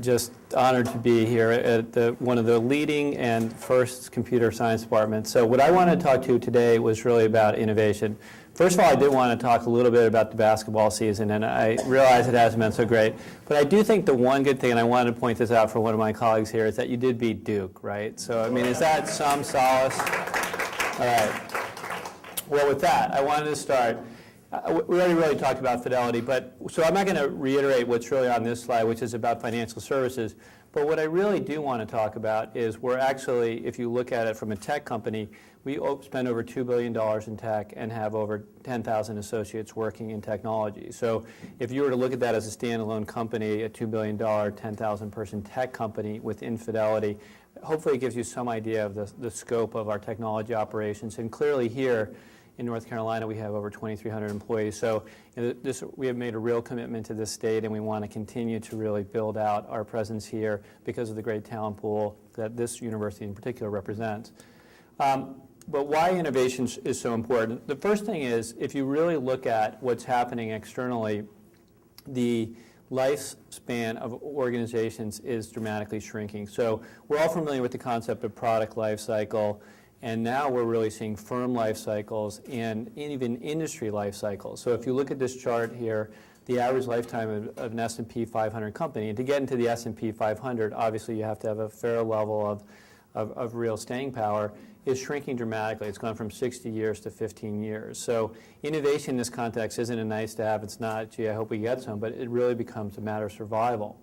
just honored to be here at one of the leading and first computer science departments. So what I wanted to talk to you today was really about innovation. First of all, I did want to talk a little bit about the basketball season, and I realize it hasn't been so great. But I do think the one good thing, and I wanted to point this out for one of my colleagues here, is that you did beat Duke, right? So, I mean, is that some solace? All right. Well, with that, I wanted to start. We already really talked about Fidelity, so I'm not going to reiterate what's really on this slide, which is about financial services. But what I really do want to talk about is we're actually, if you look at it from a tech company, we spend over $2 billion in tech and have over 10,000 associates working in technology. So if you were to look at that as a standalone company, a $2 billion, 10,000 person tech company within Fidelity, hopefully it gives you some idea of the scope of our technology operations. And clearly here, in North Carolina, we have over 2,300 employees. So we have made a real commitment to this state, and we want to continue to really build out our presence here because of the great talent pool that this university in particular represents. But why innovation is so important? The first thing is, if you really look at what's happening externally, the lifespan of organizations is dramatically shrinking. So we're all familiar with the concept of product life cycle. And now we're really seeing firm life cycles and even industry life cycles. So if you look at this chart here, the average lifetime of an S&P 500 company, and to get into the S&P 500, obviously you have to have a fair level of real staying power, is shrinking dramatically. It's gone from 60 years to 15 years. So innovation in this context isn't a nice to have. It's not, gee, I hope we get some, but it really becomes a matter of survival.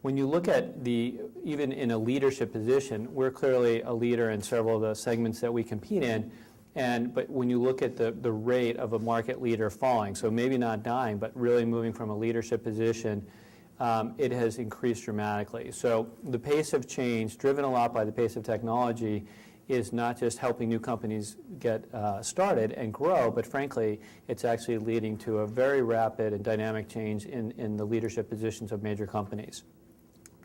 When you look at even in a leadership position, we're clearly a leader in several of the segments that we compete in, but when you look at the rate of a market leader falling, so maybe not dying, but really moving from a leadership position, it has increased dramatically. So the pace of change, driven a lot by the pace of technology, is not just helping new companies get started and grow, but frankly, it's actually leading to a very rapid and dynamic change in the leadership positions of major companies.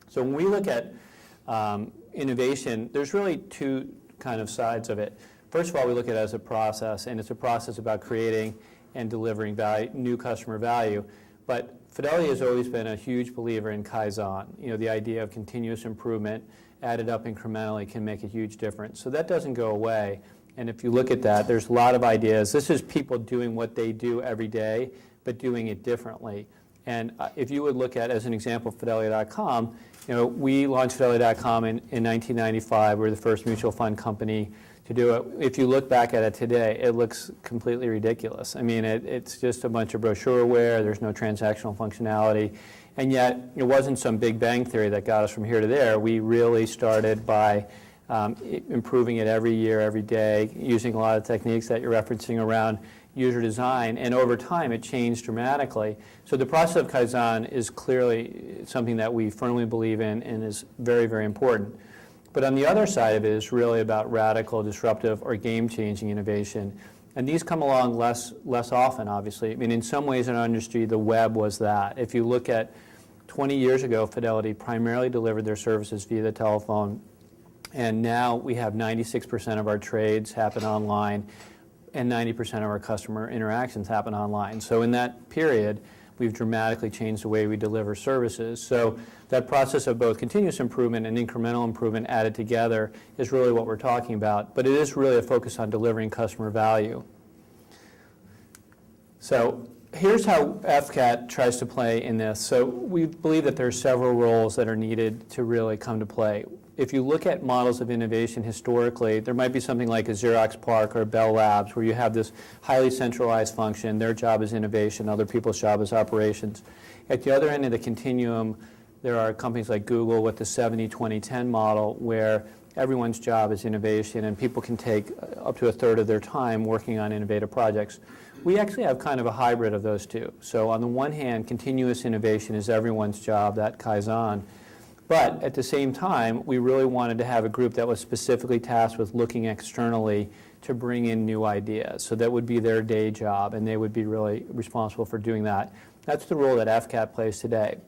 So when we look at innovation, there's really two kind of sides of it. First of all, we look at it as a process, and it's a process about creating and delivering new customer value. But Fidelity has always been a huge believer in Kaizen. You know, the idea of continuous improvement added up incrementally can make a huge difference. So that doesn't go away. And if you look at that, there's a lot of ideas. This is people doing what they do every day, but doing it differently. And if you would look at, as an example, Fidelity.com, you know, we launched Fidelity.com in 1995. We're the first mutual fund company to do it. If you look back at it today, it looks completely ridiculous. I mean, it's just a bunch of brochureware. There's no transactional functionality. And yet, it wasn't some big bang theory that got us from here to there. We really started by improving it every year, every day, using a lot of techniques that you're referencing around user design, and over time it changed dramatically. So the process of Kaizen is clearly something that we firmly believe in and is very, very important. But on the other side of it is really about radical, disruptive, or game-changing innovation. And these come along less often, obviously. I mean, in some ways in our industry, the web was that. If you look at 20 years ago, Fidelity primarily delivered their services via the telephone, and now we have 96% of our trades happen online, and 90% of our customer interactions happen online. So in that period, we've dramatically changed the way we deliver services. So that process of both continuous improvement and incremental improvement added together is really what we're talking about. But it is really a focus on delivering customer value. So here's how FCAT tries to play in this. So we believe that there are several roles that are needed to really come to play. If you look at models of innovation historically, there might be something like a Xerox PARC or a Bell Labs where you have this highly centralized function. Their job is innovation, other people's job is operations. At the other end of the continuum, there are companies like Google with the 70-20-10 model where everyone's job is innovation and people can take up to a third of their time working on innovative projects. We actually have kind of a hybrid of those two. So on the one hand, continuous innovation is everyone's job, that Kaizen. But at the same time, we really wanted to have a group that was specifically tasked with looking externally to bring in new ideas. So that would be their day job, and they would be really responsible for doing that. That's the role that FCAT plays today.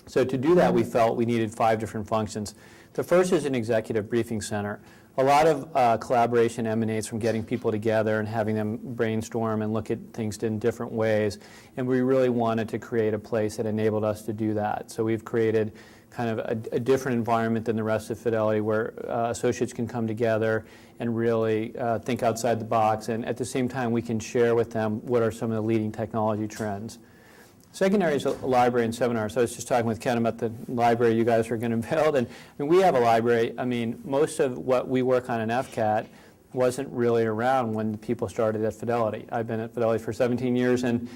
So to do that, we felt we needed 5 different functions. The first is an executive briefing center. A lot of collaboration emanates from getting people together and having them brainstorm and look at things in different ways. And we really wanted to create a place that enabled us to do that. So we've created kind of a different environment than the rest of Fidelity, where associates can come together and really think outside the box, and at the same time we can share with them what are some of the leading technology trends. Second area is a library and seminars. So I was just talking with Ken about the library you guys are going to build, and we have a library. I mean, most of what we work on in FCAT wasn't really around when people started at Fidelity. I've been at Fidelity for 17 years, and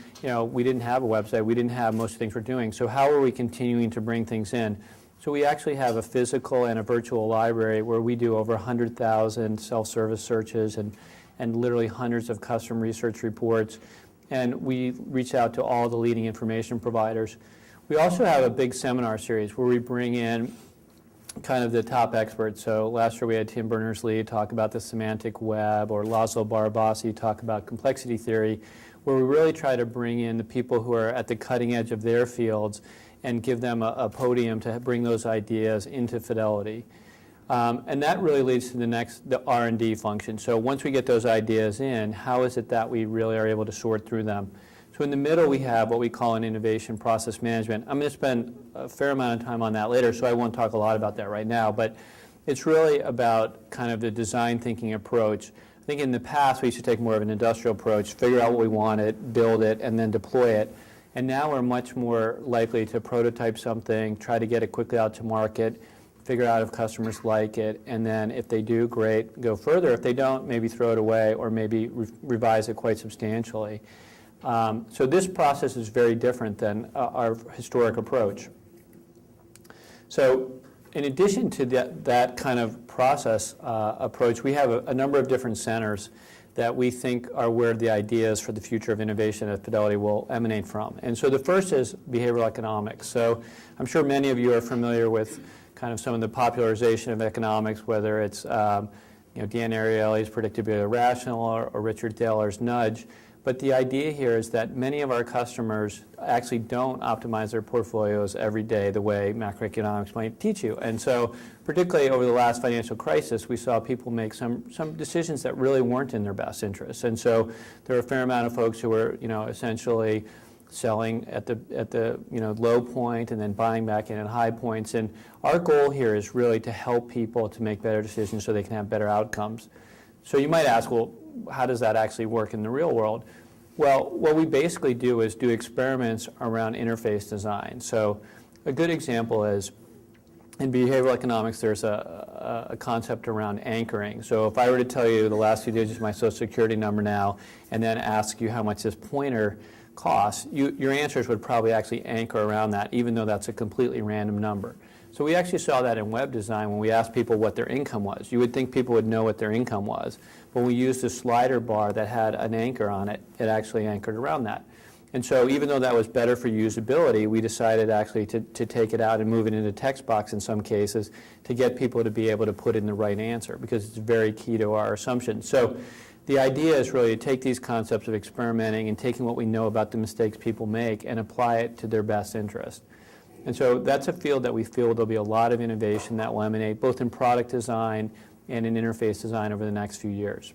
we didn't have a website. We didn't have most of the things we're doing. So how are we continuing to bring things in? So we actually have a physical and a virtual library where we do over 100,000 self-service searches and literally hundreds of custom research reports. And we reach out to all the leading information providers. We also have a big seminar series where we bring in kind of the top experts. So last year we had Tim Berners-Lee talk about the semantic web, or Laszlo Barabasi talk about complexity theory, where we really try to bring in the people who are at the cutting edge of their fields and give them a podium to bring those ideas into Fidelity. And that really leads to the R&D function. So once we get those ideas in, how is it that we really are able to sort through them? So in the middle we have what we call an innovation process management. I'm going to spend a fair amount of time on that later, so I won't talk a lot about that right now, but it's really about kind of the design thinking approach. I think in the past we used to take more of an industrial approach, figure out what we wanted, build it, and then deploy it. And now we're much more likely to prototype something, try to get it quickly out to market, figure out if customers like it, and then if they do, great, go further. If they don't, maybe throw it away or maybe revise it quite substantially. So this process is very different than our historic approach. So in addition to that kind of process approach, we have a number of different centers that we think are where the ideas for the future of innovation at Fidelity will emanate from. And so the first is behavioral economics. So I'm sure many of you are familiar with kind of some of the popularization of economics, whether it's Dan Ariely's Predictably Irrational or Richard Thaler's Nudge. But the idea here is that many of our customers actually don't optimize their portfolios every day the way macroeconomics might teach you. And so particularly over the last financial crisis, we saw people make some decisions that really weren't in their best interests. And so there were a fair amount of folks who were essentially selling at the low point and then buying back in at high points. And our goal here is really to help people to make better decisions so they can have better outcomes. So you might ask, well, how does that actually work in the real world? Well, what we basically do is do experiments around interface design. So a good example is in behavioral economics, there's a concept around anchoring. So if I were to tell you the last few digits of my social security number now and then ask you how much this pointer costs, your answers would probably actually anchor around that, even though that's a completely random number. So we actually saw that in web design when we asked people what their income was. You would think people would know what their income was. But when we used a slider bar that had an anchor on it, it actually anchored around that. And so even though that was better for usability, we decided actually to take it out and move it into text box in some cases to get people to be able to put in the right answer, because it's very key to our assumptions. So the idea is really to take these concepts of experimenting and taking what we know about the mistakes people make and apply it to their best interest. And so that's a field that we feel there'll be a lot of innovation that will emanate both in product design and in interface design over the next few years.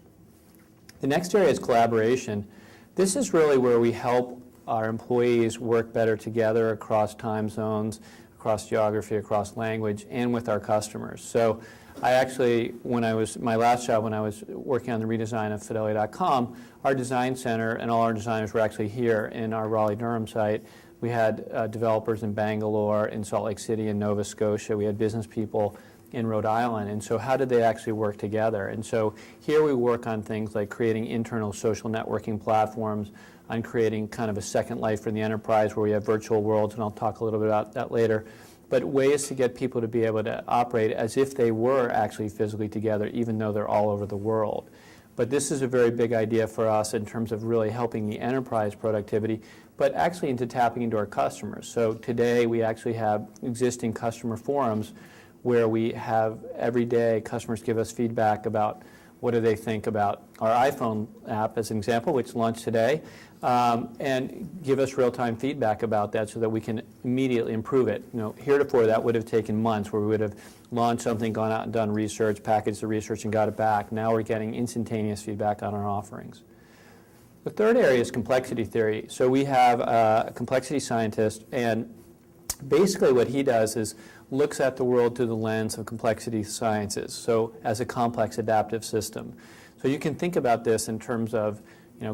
The next area is collaboration. This is really where we help our employees work better together across time zones, across geography, across language, and with our customers. So I actually, my last job when I was working on the redesign of Fidelity.com, our design center and all our designers were actually here in our Raleigh-Durham site. We had developers in Bangalore, in Salt Lake City, in Nova Scotia. We had business people in Rhode Island. And so how did they actually work together? And so here we work on things like creating internal social networking platforms, on creating kind of a second life for the enterprise where we have virtual worlds, and I'll talk a little bit about that later. But ways to get people to be able to operate as if they were actually physically together, even though they're all over the world. But this is a very big idea for us in terms of really helping the enterprise productivity, but actually into tapping into our customers. So today we actually have existing customer forums where we have every day customers give us feedback about what do they think about our iPhone app, as an example, which launched today, and give us real-time feedback about that so that we can immediately improve it. Heretofore that would have taken months, where we would have launched something, gone out and done research, packaged the research, and got it back. Now we're getting instantaneous feedback on our offerings. The third area is complexity theory. So we have a complexity scientist, and Basically what he does is looks at the world through the lens of complexity sciences, so as a complex adaptive system. So you can think about this in terms of,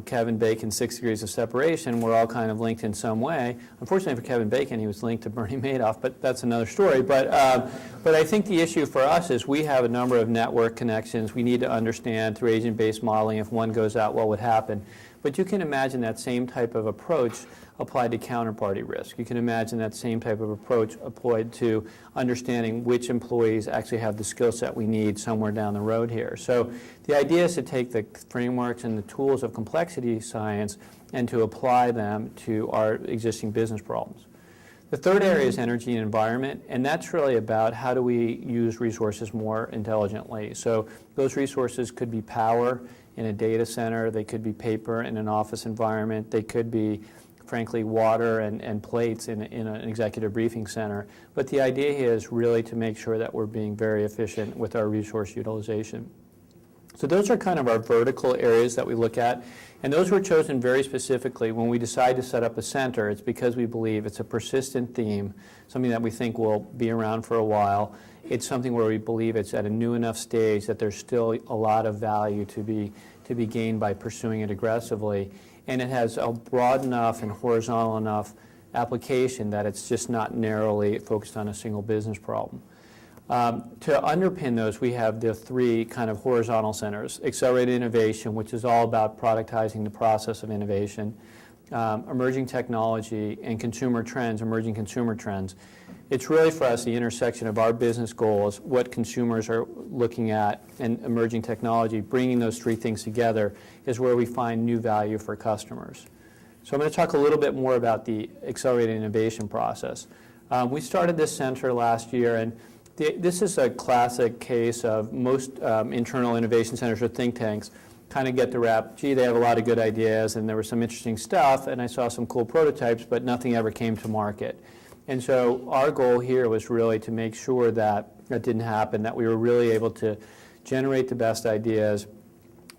Kevin Bacon's 6 degrees of separation. We're all kind of linked in some way. Unfortunately for Kevin Bacon, he was linked to Bernie Madoff, but that's another story. But I think the issue for us is we have a number of network connections. We need to understand through agent-based modeling if one goes out, what would happen. But you can imagine that same type of approach applied to counterparty risk. You can imagine that same type of approach applied to understanding which employees actually have the skill set we need somewhere down the road here. So the idea is to take the frameworks and the tools of complexity science and to apply them to our existing business problems. The third area is energy and environment, and that's really about how do we use resources more intelligently. So those resources could be power in a data center, they could be paper in an office environment, they could be frankly, water and plates in an executive briefing center. But the idea here is really to make sure that we're being very efficient with our resource utilization. So those are kind of our vertical areas that we look at. And those were chosen very specifically when we decide to set up a center. It's because we believe it's a persistent theme, something that we think will be around for a while. It's something where we believe it's at a new enough stage that there's still a lot of value to be gained by pursuing it aggressively. And it has a broad enough and horizontal enough application that it's just not narrowly focused on a single business problem. To underpin those, we have the three kind of horizontal centers: accelerated innovation, which is all about productizing the process of innovation, emerging technology, and consumer trends, emerging consumer trends. It's really for us the intersection of our business goals, what consumers are looking at, and emerging technology. Bringing those three things together is where we find new value for customers. So I'm going to talk a little bit more about the accelerated innovation process. We started this center last year, and this is a classic case of most internal innovation centers or think tanks kind of get the rap, gee, they have a lot of good ideas, and there was some interesting stuff, and I saw some cool prototypes, but nothing ever came to market. And so our goal here was really to make sure that that didn't happen, that we were really able to generate the best ideas,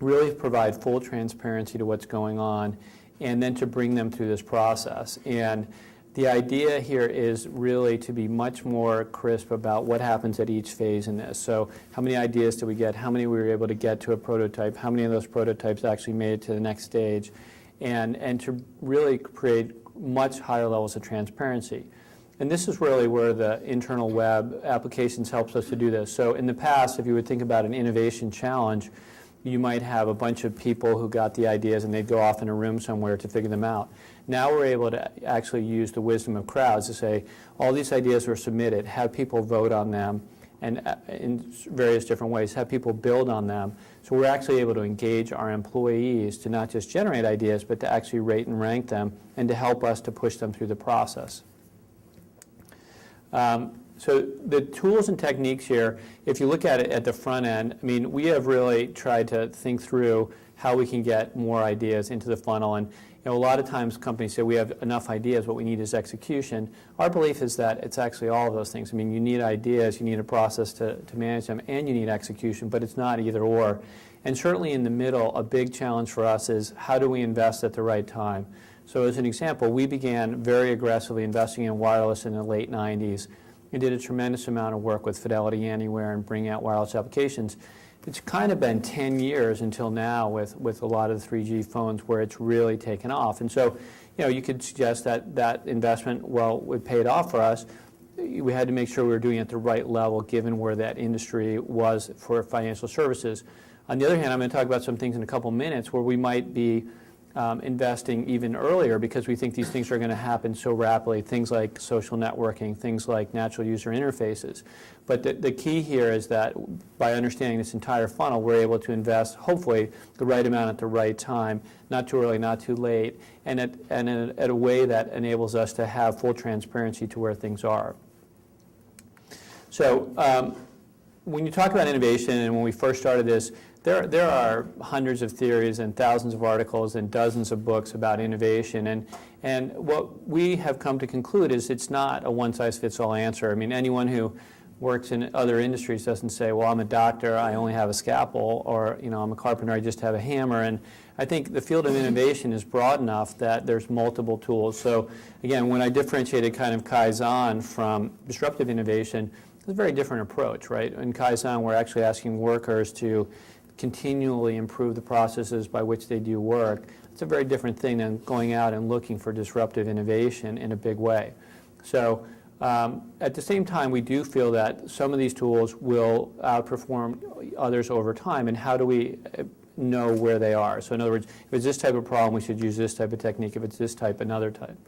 really provide full transparency to what's going on, and then to bring them through this process. And the idea here is really to be much more crisp about what happens at each phase in this. So how many ideas did we get? How many we were able to get to a prototype? How many of those prototypes actually made it to the next stage? And to really create much higher levels of transparency. And this is really where the internal web applications helps us to do this. So in the past, if you would think about an innovation challenge, you might have a bunch of people who got the ideas and they'd go off in a room somewhere to figure them out. Now we're able to actually use the wisdom of crowds to say, all these ideas were submitted, have people vote on them, and in various different ways, have people build on them. So we're actually able to engage our employees to not just generate ideas, but to actually rate and rank them and to help us to push them through the process. So the tools and techniques here, if you look at it at the front end, I mean, we have really tried to think through how we can get more ideas into the funnel. And a lot of times companies say we have enough ideas, what we need is execution. Our belief is that it's actually all of those things. I mean, you need ideas, you need a process to manage them, and you need execution, but it's not either or. And certainly in the middle, a big challenge for us is how do we invest at the right time? So as an example, we began very aggressively investing in wireless in the late 90s. We did a tremendous amount of work with Fidelity Anywhere and bringing out wireless applications. It's kind of been 10 years until now with a lot of the 3G phones where it's really taken off. And so, you could suggest that that investment, well, it paid off for us. We had to make sure we were doing it at the right level given where that industry was for financial services. On the other hand, I'm going to talk about some things in a couple minutes where we might be investing even earlier because we think these things are going to happen so rapidly, things like social networking, things like natural user interfaces. But the key here is that by understanding this entire funnel, we're able to invest, hopefully, the right amount at the right time, not too early, not too late, and at a way that enables us to have full transparency to where things are. So when you talk about innovation, and when we first started this, there are hundreds of theories and thousands of articles and dozens of books about innovation. And what we have come to conclude is it's not a one-size-fits-all answer. I mean, anyone who works in other industries doesn't say, well, I'm a doctor, I only have a scalpel, or I'm a carpenter, I just have a hammer. And I think the field of innovation is broad enough that there's multiple tools. So again, when I differentiated kind of Kaizen from disruptive innovation, it's a very different approach, right? In Kaizen, we're actually asking workers to continually improve the processes by which they do work. It's a very different thing than going out and looking for disruptive innovation in a big way. So at the same time, we do feel that some of these tools will outperform others over time, and how do we know where they are? So in other words, if it's this type of problem, we should use this type of technique. If it's this type, another type.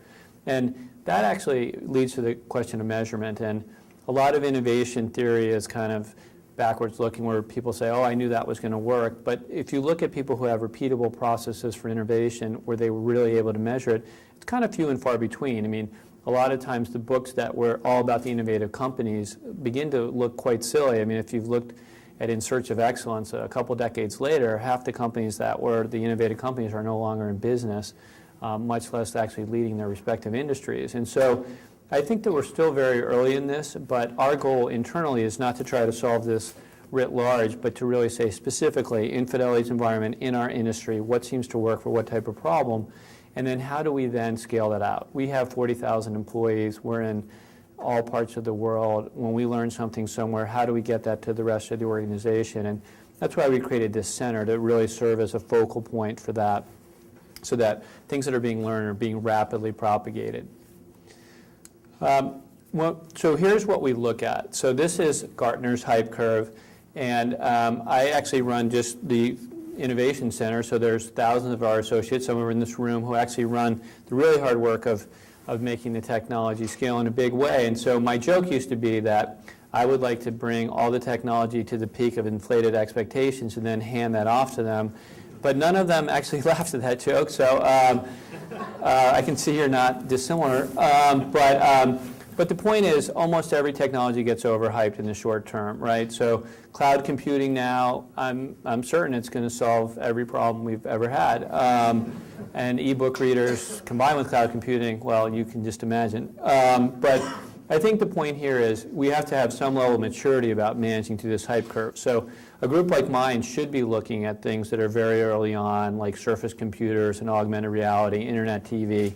And that actually leads to the question of measurement. And a lot of innovation theory is kind of backwards looking, where people say, oh, I knew that was going to work. But if you look at people who have repeatable processes for innovation where they were really able to measure it, it's kind of few and far between. I mean, a lot of times the books that were all about the innovative companies begin to look quite silly. I mean, if you've looked at In Search of Excellence a couple decades later, half the companies that were the innovative companies are no longer in business, much less actually leading their respective industries. And so I think that we're still very early in this, but our goal internally is not to try to solve this writ large, but to really say specifically in Fidelity's environment, in our industry, what seems to work for what type of problem, and then how do we then scale that out? We have 40,000 employees. We're in all parts of the world. When we learn something somewhere, how do we get that to the rest of the organization? And that's why we created this center, to really serve as a focal point for that, so that things that are being learned are being rapidly propagated. So here's what we look at. So this is Gartner's hype curve, and I actually run just the Innovation Center, so there's thousands of our associates, some are in this room, who actually run the really hard work of making the technology scale in a big way. And so my joke used to be that I would like to bring all the technology to the peak of inflated expectations and then hand that off to them. But none of them actually laughed at that joke, so I can see you're not dissimilar. But the point is, almost every technology gets overhyped in the short term, right? So cloud computing now, I'm certain it's going to solve every problem we've ever had. And e-book readers combined with cloud computing, well, you can just imagine. But I think the point here is we have to have some level of maturity about managing through this hype curve. So a group like mine should be looking at things that are very early on, like surface computers and augmented reality, internet TV.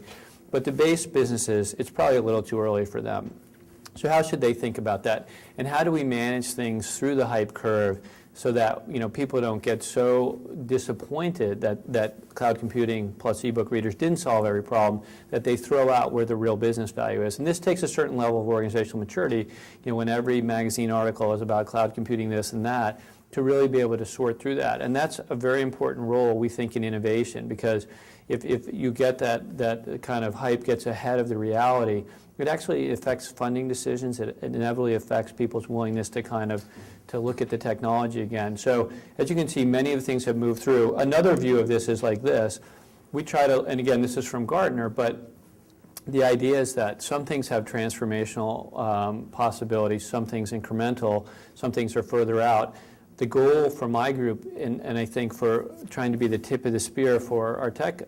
But the base businesses, it's probably a little too early for them. So how should they think about that? And how do we manage things through the hype curve so that people don't get so disappointed that cloud computing plus ebook readers didn't solve every problem, that they throw out where the real business value is. And this takes a certain level of organizational maturity, when every magazine article is about cloud computing this and that, to really be able to sort through that. And that's a very important role, we think, in innovation, because if you get that kind of hype gets ahead of the reality, it actually affects funding decisions. It inevitably affects people's willingness to look at the technology again. So as you can see, many of the things have moved through. Another view of this is like this. We try to, and again, this is from Gartner, but the idea is that some things have transformational possibilities, some things incremental, some things are further out. The goal for my group, and I think for trying to be the tip of the spear for our tech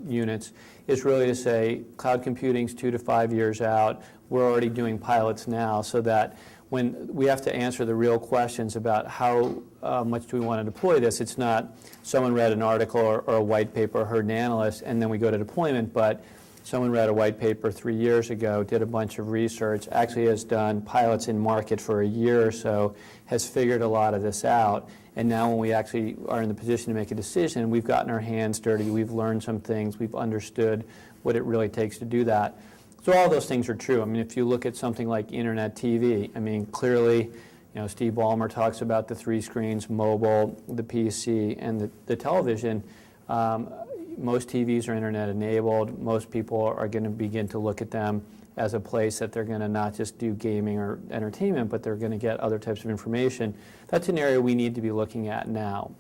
units, is really to say cloud computing's 2 to 5 years out. We're already doing pilots now, so that when we have to answer the real questions about how much do we want to deploy this, it's not someone read an article or a white paper, heard an analyst, and then we go to deployment, but someone read a white paper 3 years ago, did a bunch of research, actually has done pilots in market for a year or so, has figured a lot of this out, and now when we actually are in the position to make a decision, we've gotten our hands dirty, we've learned some things, we've understood what it really takes to do that. So all those things are true. I mean, if you look at something like internet TV, I mean, clearly, Steve Ballmer talks about the 3 screens, mobile, the PC, and the television. Most TVs are internet enabled. Most people are going to begin to look at them as a place that they're going to not just do gaming or entertainment, but they're going to get other types of information. That's an area we need to be looking at now.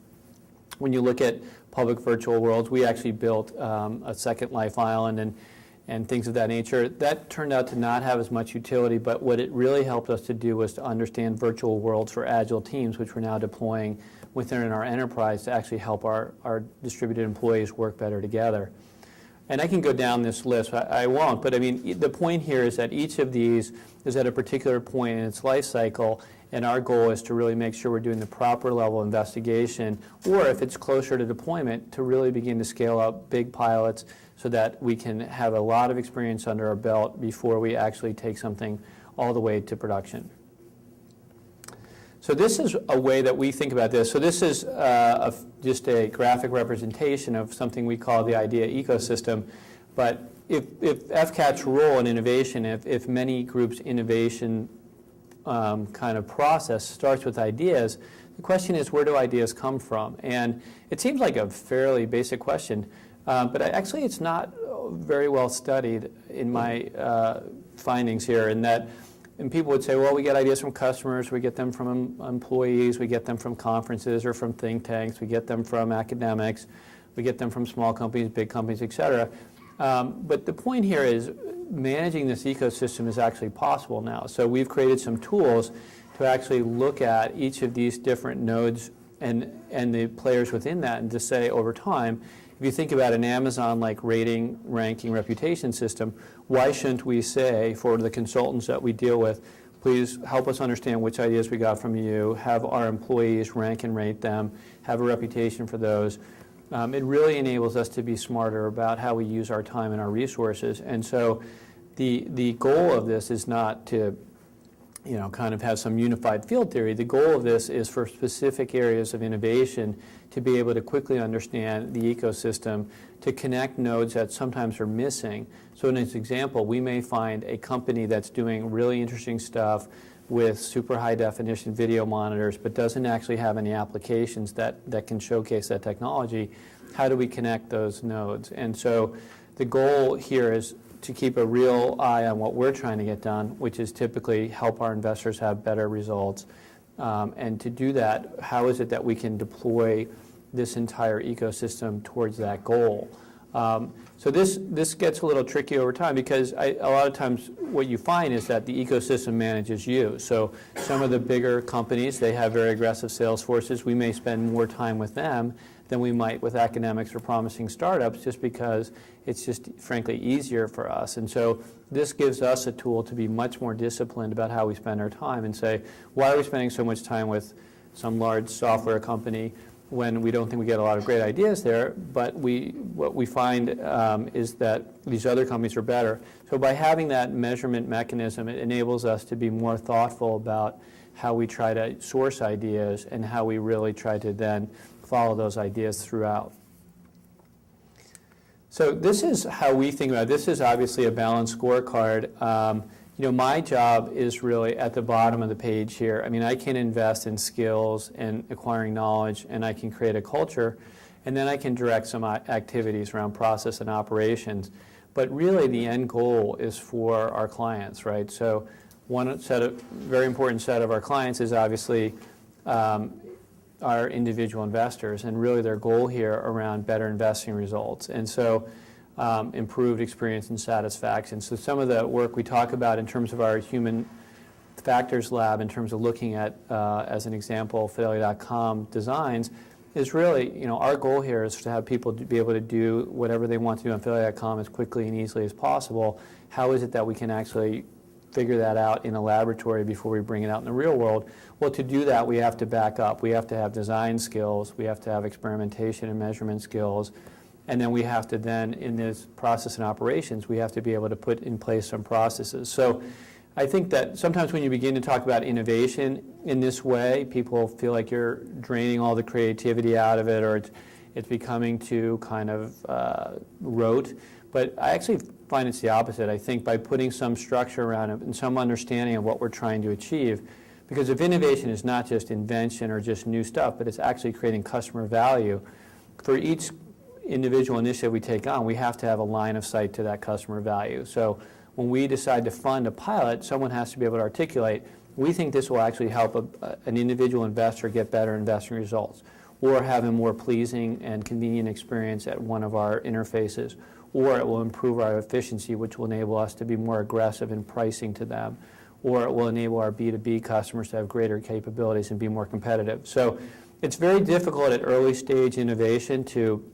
When you look at public virtual worlds, we actually built a Second Life Island and things of that nature. That turned out to not have as much utility, but what it really helped us to do was to understand virtual worlds for agile teams, which we're now deploying within our enterprise to actually help our distributed employees work better together. And I can go down this list, I won't, but I mean, the point here is that each of these is at a particular point in its life cycle, and our goal is to really make sure we're doing the proper level of investigation, or if it's closer to deployment, to really begin to scale up big pilots so that we can have a lot of experience under our belt before we actually take something all the way to production. So this is a way that we think about this. So this is just a graphic representation of something we call the idea ecosystem. But if FCAT's role in innovation, if many groups' innovation kind of process starts with ideas, the question is, where do ideas come from? And it seems like a fairly basic question, but actually it's not very well studied in my findings here, in that. And people would say, well, we get ideas from customers, we get them from employees, we get them from conferences or from think tanks, we get them from academics, we get them from small companies, big companies, et cetera. But the point here is managing this ecosystem is actually possible now. So we've created some tools to actually look at each of these different nodes and the players within that, and to say over time, if you think about an Amazon-like rating, ranking, reputation system, why shouldn't we say for the consultants that we deal with, please help us understand which ideas we got from you, have our employees rank and rate them, have a reputation for those. It really enables us to be smarter about how we use our time and our resources. And so the goal of this is not to kind of have some unified field theory. The goal of this is for specific areas of innovation to be able to quickly understand the ecosystem, to connect nodes that sometimes are missing. So in this example, we may find a company that's doing really interesting stuff with super high definition video monitors, but doesn't actually have any applications that can showcase that technology. How do we connect those nodes? And so the goal here is to keep a real eye on what we're trying to get done, which is typically help our investors have better results. And to do that, how is it that we can deploy this entire ecosystem towards that goal? So this gets a little tricky over time, because a lot of times what you find is that the ecosystem manages you. So some of the bigger companies, they have very aggressive sales forces. We may spend more time with them than we might with academics or promising startups, just because it's just frankly easier for us. And so this gives us a tool to be much more disciplined about how we spend our time, and say, why are we spending so much time with some large software company when we don't think we get a lot of great ideas there, but what we find is that these other companies are better. So by having that measurement mechanism, it enables us to be more thoughtful about how we try to source ideas and how we really try to then follow those ideas throughout. So this is how we think about it. This is obviously a balanced scorecard. My job is really at the bottom of the page here. I mean, I can invest in skills and acquiring knowledge, and I can create a culture, and then I can direct some activities around process and operations. But really, the end goal is for our clients, right? So one very important set of our clients is obviously our individual investors, and really their goal here around better investing results. And so improved experience and satisfaction. So some of the work we talk about in terms of our human factors lab, in terms of looking at, as an example, Fidelity.com designs, is really, our goal here is to have people be able to do whatever they want to do on Fidelity.com as quickly and easily as possible. How is it that we can actually figure that out in a laboratory before we bring it out in the real world? Well, to do that, we have to back up. We have to have design skills. We have to have experimentation and measurement skills. And then we have to then, in this process and operations, we have to be able to put in place some processes. So I think that sometimes when you begin to talk about innovation in this way, people feel like you're draining all the creativity out of it, or it's becoming too kind of rote. But I actually find it's the opposite. I think by putting some structure around it and some understanding of what we're trying to achieve, because if innovation is not just invention or just new stuff, but it's actually creating customer value, for each individual initiative we take on, we have to have a line of sight to that customer value. So when we decide to fund a pilot, someone has to be able to articulate, we think this will actually help an individual investor get better investing results, or have a more pleasing and convenient experience at one of our interfaces, or it will improve our efficiency, which will enable us to be more aggressive in pricing to them, or it will enable our B2B customers to have greater capabilities and be more competitive. So it's very difficult at early stage innovation to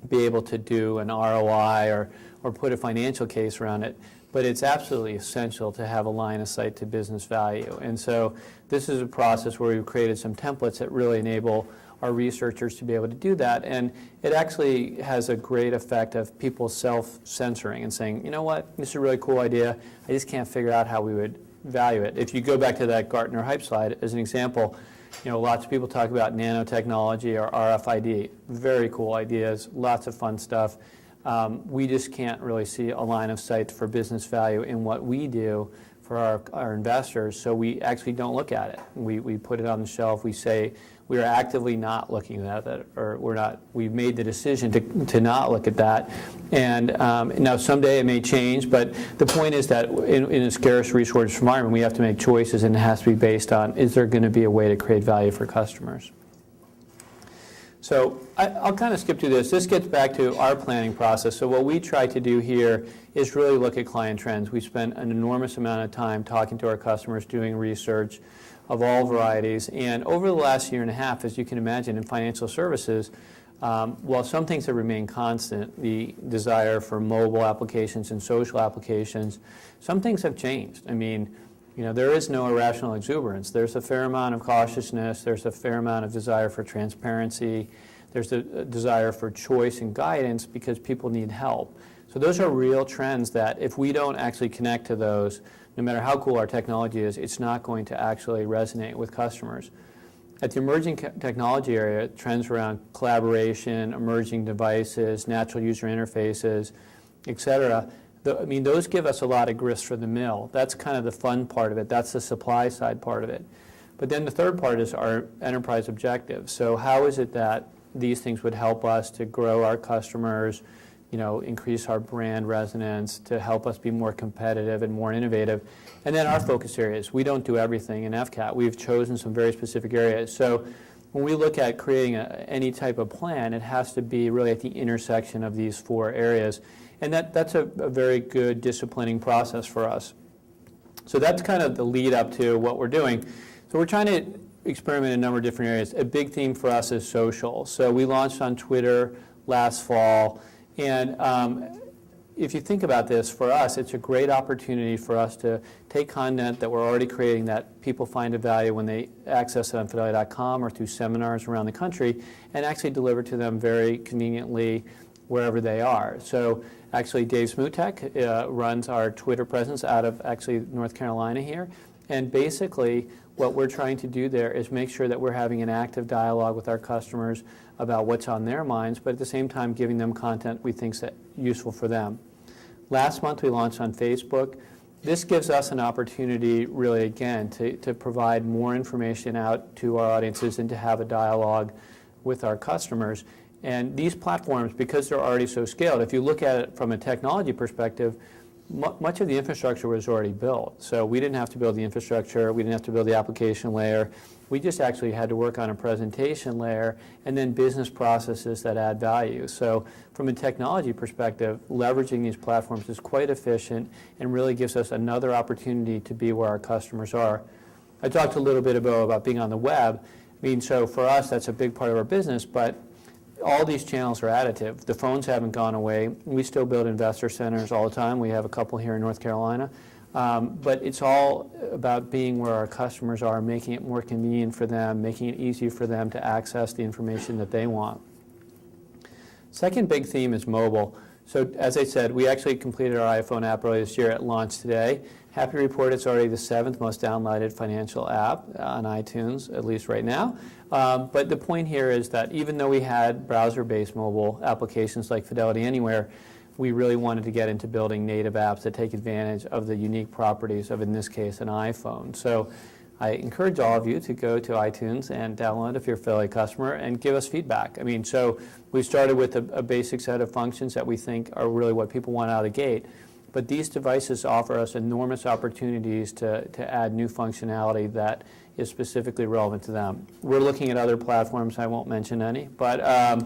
be able to do an ROI or put a financial case around it, but it's absolutely essential to have a line of sight to business value. And so this is a process where we've created some templates that really enable our researchers to be able to do that. And it actually has a great effect of people self-censoring and saying, you know what, this is a really cool idea. I just can't figure out how we would value it. If you go back to that Gartner hype slide as an example, lots of people talk about nanotechnology or RFID. Very cool ideas, lots of fun stuff. We just can't really see a line of sight for business value in what we do for our investors, so we actually don't look at it. We put it on the shelf. We say we are actively not looking at that, or we've made the decision to not look at that. And now someday it may change, but the point is that in a scarce resource environment, we have to make choices, and it has to be based on, is there going to be a way to create value for customers? So I'll kind of skip through this. This gets back to our planning process. So what we try to do here is really look at client trends. We spend an enormous amount of time talking to our customers, doing research of all varieties. And over the last year and a half, as you can imagine, in financial services, while some things have remained constant, the desire for mobile applications and social applications, some things have changed. I mean, there is no irrational exuberance. There's a fair amount of cautiousness. There's a fair amount of desire for transparency. There's a desire for choice and guidance because people need help. So those are real trends that if we don't actually connect to those, no matter how cool our technology is, it's not going to actually resonate with customers. At the emerging technology area, trends around collaboration, emerging devices, natural user interfaces, et cetera, those give us a lot of grist for the mill. That's kind of the fun part of it. That's the supply side part of it. But then the third part is our enterprise objectives. So how is it that these things would help us to grow our customers, increase our brand resonance, to help us be more competitive and more innovative? And then our focus areas. We don't do everything in FCAT. We've chosen some very specific areas. So when we look at creating any type of plan, it has to be really at the intersection of these four areas. And that's a very good disciplining process for us. So that's kind of the lead up to what we're doing. So we're trying to experiment in a number of different areas. A big theme for us is social. So we launched on Twitter last fall. And if you think about this, for us, it's a great opportunity for us to take content that we're already creating that people find of value when they access it on Fidelity.com or through seminars around the country, and actually deliver to them very conveniently wherever they are. So actually, Dave Smutek runs our Twitter presence out of actually North Carolina here. And basically, what we're trying to do there is make sure that we're having an active dialogue with our customers about what's on their minds, but at the same time giving them content we think is useful for them. Last month, we launched on Facebook. This gives us an opportunity, really, again, to provide more information out to our audiences and to have a dialogue with our customers. And these platforms, because they're already so scaled, if you look at it from a technology perspective, much of the infrastructure was already built. So we didn't have to build the infrastructure. We didn't have to build the application layer. We just actually had to work on a presentation layer and then business processes that add value. So from a technology perspective, leveraging these platforms is quite efficient and really gives us another opportunity to be where our customers are. I talked a little bit about being on the web. So for us, that's a big part of our business, but all these channels are additive. The phones haven't gone away. We still build investor centers all the time. We have a couple here in North Carolina. But it's all about being where our customers are, making it more convenient for them, making it easy for them to access the information that they want. Second big theme is mobile. So as I said, we actually completed our iPhone app earlier this year. It launched today. Happy to report it's already the 7th most downloaded financial app on iTunes, at least right now. But the point here is that even though we had browser-based mobile applications like Fidelity Anywhere, we really wanted to get into building native apps that take advantage of the unique properties of, in this case, an iPhone. So I encourage all of you to go to iTunes and download if you're a Fidelity customer and give us feedback. So we started with a basic set of functions that we think are really what people want out of the gate. But these devices offer us enormous opportunities to add new functionality that is specifically relevant to them. We're looking at other platforms. I won't mention any. But as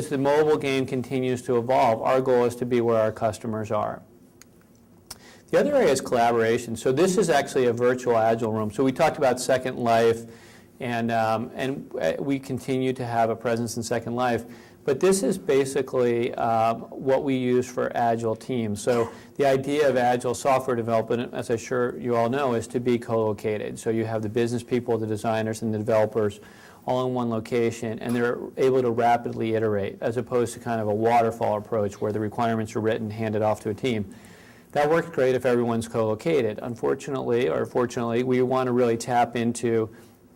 the mobile game continues to evolve, our goal is to be where our customers are. The other area is collaboration. So this is actually a virtual agile room. So we talked about Second Life, and we continue to have a presence in Second Life. But this is basically what we use for Agile teams. So the idea of Agile software development, as I'm sure you all know, is to be co-located. So you have the business people, the designers, and the developers all in one location, and they're able to rapidly iterate, as opposed to kind of a waterfall approach where the requirements are written, handed off to a team. That works great if everyone's co-located. Unfortunately, or fortunately, we want to really tap into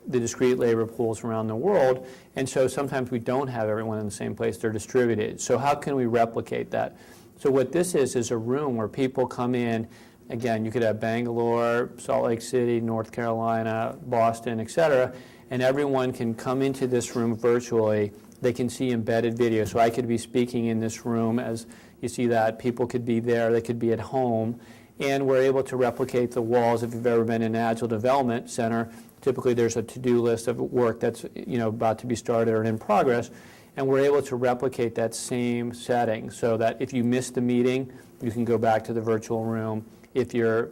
the discrete labor pools around the world, and so sometimes we don't have everyone in the same place, they're distributed. So how can we replicate that? So what this is a room where people come in, again, you could have Bangalore, Salt Lake City, North Carolina, Boston, et cetera, and everyone can come into this room virtually. They can see embedded video, so I could be speaking in this room as you see that, people could be there, they could be at home, and we're able to replicate the walls. If you've ever been in an Agile Development Center, typically there's a to-do list of work that's about to be started or in progress, and we're able to replicate that same setting so that if you miss the meeting, you can go back to the virtual room. If you're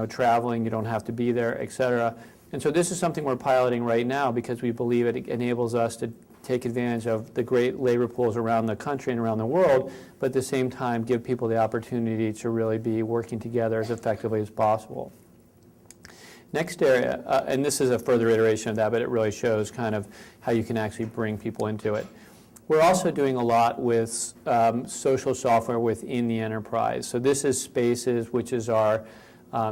traveling, you don't have to be there, et cetera. And so this is something we're piloting right now because we believe it enables us to take advantage of the great labor pools around the country and around the world, but at the same time give people the opportunity to really be working together as effectively as possible. Next area, and this is a further iteration of that, but it really shows kind of how you can actually bring people into it. We're also doing a lot with social software within the enterprise. So this is Spaces, which is our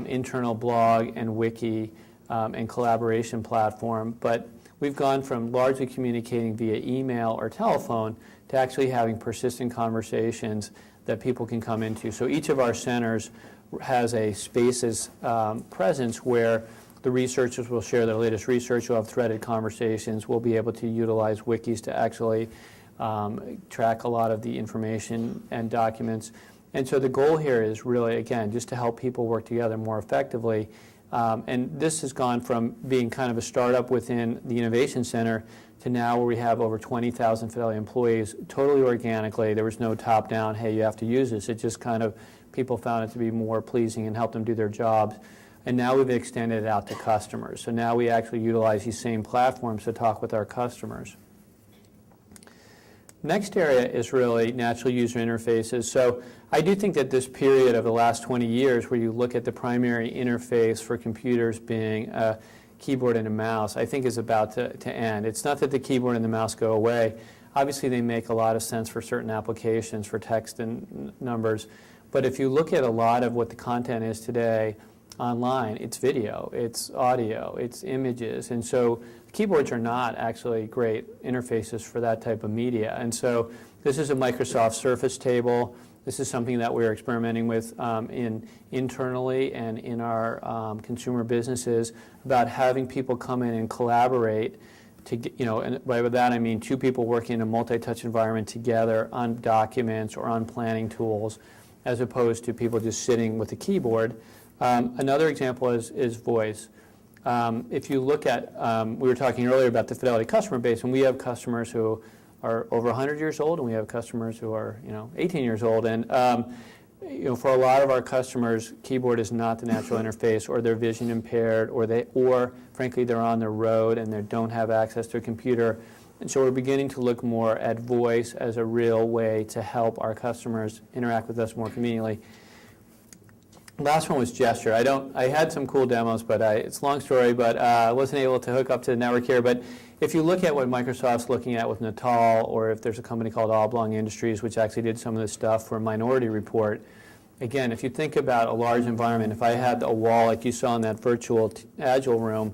internal blog and wiki and collaboration platform, but we've gone from largely communicating via email or telephone to actually having persistent conversations that people can come into. So each of our centers has a Spaces presence where the researchers will share their latest research. We'll have threaded conversations. We'll be able to utilize wikis to actually track a lot of the information and documents. And so the goal here is really, again, just to help people work together more effectively. And this has gone from being kind of a startup within the Innovation Center to now where we have over 20,000 Fidelity employees, totally organically. There was no top-down, hey, you have to use this. It just kind of, people found it to be more pleasing and help them do their jobs. And now we've extended it out to customers. So now we actually utilize these same platforms to talk with our customers. Next area is really natural user interfaces. So I do think that this period of the last 20 years where you look at the primary interface for computers being a keyboard and a mouse, I think is about to end. It's not that the keyboard and the mouse go away. Obviously, they make a lot of sense for certain applications, for text and numbers. But if you look at a lot of what the content is today online, it's video, it's audio, it's images. And so keyboards are not actually great interfaces for that type of media. And so this is a Microsoft Surface table. This is something that we're experimenting with internally and in our consumer businesses about having people come in and collaborate to get, and by that I mean two people working in a multi-touch environment together on documents or on planning tools, as opposed to people just sitting with a keyboard. Another example is voice. If you look at, we were talking earlier about the Fidelity customer base, and we have customers who are over 100 years old, and we have customers who are 18 years old. And for a lot of our customers, keyboard is not the natural interface, or they're vision impaired, or frankly they're on the road and they don't have access to a computer. And so we're beginning to look more at voice as a real way to help our customers interact with us more conveniently. Last one was gesture. I had some cool demos, but it's a long story, but I wasn't able to hook up to the network here. But if you look at what Microsoft's looking at with Natal, or if there's a company called Oblong Industries, which actually did some of this stuff for Minority Report, again, if you think about a large environment, if I had a wall like you saw in that virtual Agile room,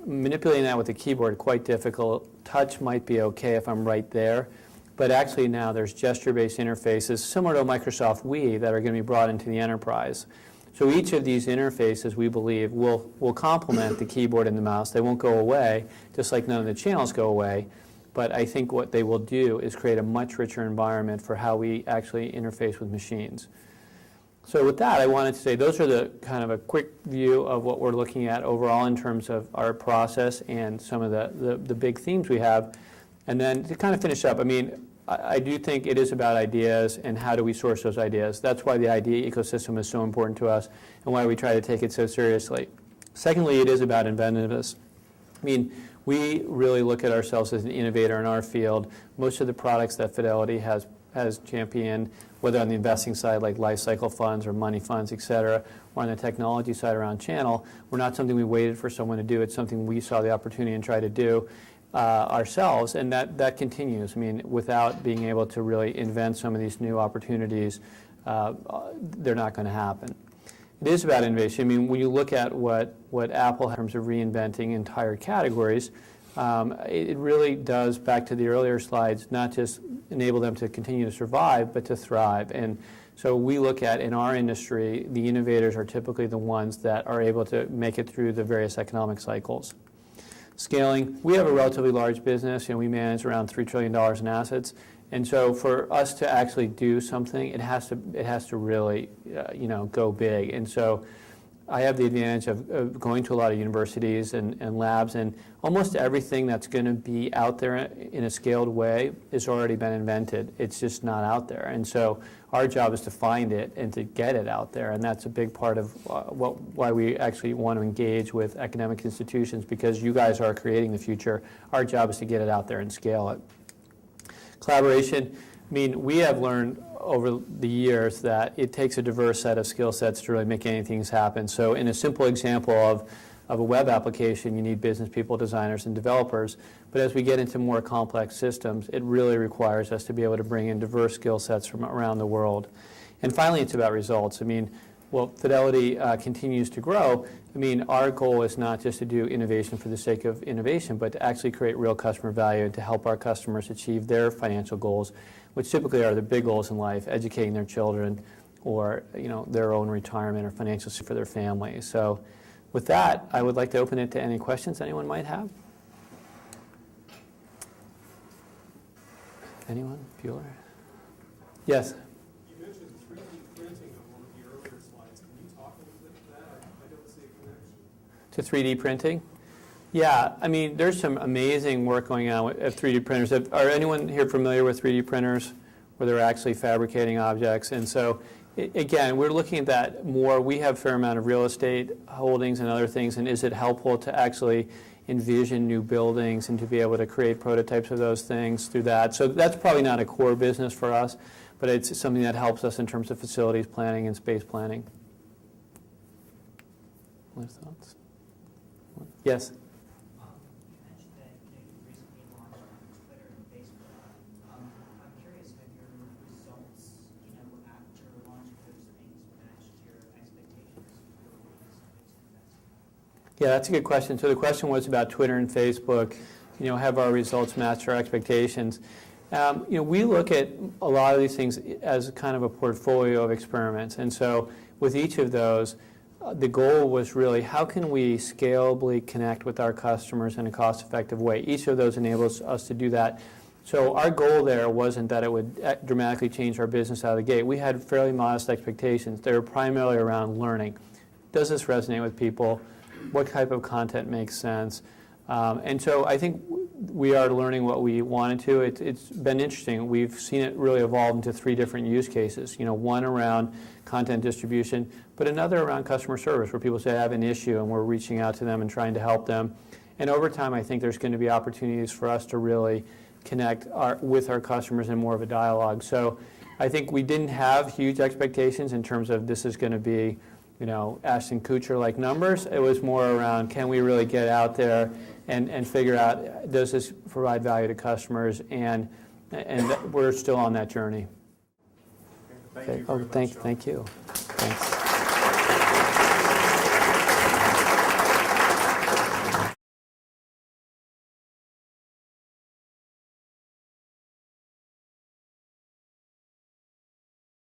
manipulating that with a keyboard, quite difficult. Touch might be okay if I'm right there. But actually now there's gesture-based interfaces similar to Microsoft Wii that are going to be brought into the enterprise. So each of these interfaces, we believe, will complement the keyboard and the mouse. They won't go away, just like none of the channels go away. But I think what they will do is create a much richer environment for how we actually interface with machines. So with that, I wanted to say those are the kind of a quick view of what we're looking at overall in terms of our process and some of the big themes we have. And then to kind of finish up, I do think it is about ideas and how do we source those ideas. That's why the idea ecosystem is so important to us and why we try to take it so seriously. Secondly, it is about inventiveness. we really look at ourselves as an innovator in our field. Most of the products that Fidelity has championed, whether on the investing side like life cycle funds or money funds, et cetera, or on the technology side around channel, we're not something we waited for someone to do. It's something we saw the opportunity and tried to do ourselves, and that continues. I mean, without being able to really invent some of these new opportunities, they're not going to happen. It is about innovation. I mean, when you look at what Apple has in terms of reinventing entire categories, it really does, back to the earlier slides, not just enable them to continue to survive, but to thrive. And so we look at, in our industry, the innovators are typically the ones that are able to make it through the various economic cycles. Scaling, we have a relatively large business. We manage around $3 trillion in assets. And so for us to actually do something, it has to really, go big. And so I have the advantage of going to a lot of universities and labs, and almost everything that's going to be out there in a scaled way has already been invented. It's just not out there. And so our job is to find it and to get it out there, and that's a big part of why we actually want to engage with academic institutions, because you guys are creating the future. Our job is to get it out there and scale it. Collaboration, I mean, we have learned over the years that it takes a diverse set of skill sets to really make anything happen. So in a simple example of a web application, you need business people, designers, and developers. But as we get into more complex systems, it really requires us to be able to bring in diverse skill sets from around the world. And finally, it's about results. I mean, well, Fidelity continues to grow. I mean, our goal is not just to do innovation for the sake of innovation, but to actually create real customer value and to help our customers achieve their financial goals, which typically are the big goals in life, educating their children or their own retirement or financial support for their family. So with that, I would like to open it to any questions anyone might have. Anyone? Bueller? Yes? You mentioned 3D printing on one of the earlier slides. Can you talk a little bit to that? I don't see a connection. To 3D printing? Yeah, I mean, there's some amazing work going on with 3D printers. Are anyone here familiar with 3D printers, where they're actually fabricating objects? And so, again, we're looking at that more. We have a fair amount of real estate holdings and other things, and is it helpful to actually envision new buildings and to be able to create prototypes of those things through that? So that's probably not a core business for us, but it's something that helps us in terms of facilities planning and space planning. What thoughts? Yes? Yeah, that's a good question. So the question was about Twitter and Facebook. Have our results matched our expectations? We look at a lot of these things as kind of a portfolio of experiments. And so with each of those, the goal was really how can we scalably connect with our customers in a cost-effective way? Each of those enables us to do that. So our goal there wasn't that it would dramatically change our business out of the gate. We had fairly modest expectations. They were primarily around learning. Does this resonate with people? What type of content makes sense? And so I think we are learning what we wanted to. It's been interesting. We've seen it really evolve into 3 different use cases. One around content distribution, but another around customer service, where people say, I have an issue, and we're reaching out to them and trying to help them. And over time, I think there's going to be opportunities for us to really connect with our customers in more of a dialogue. So I think we didn't have huge expectations in terms of this is going to be Ashton Kutcher-like numbers. It was more around, can we really get out there and figure out, does this provide value to customers? And we're still on that journey. Thank you very much, John. Thank you. Thanks.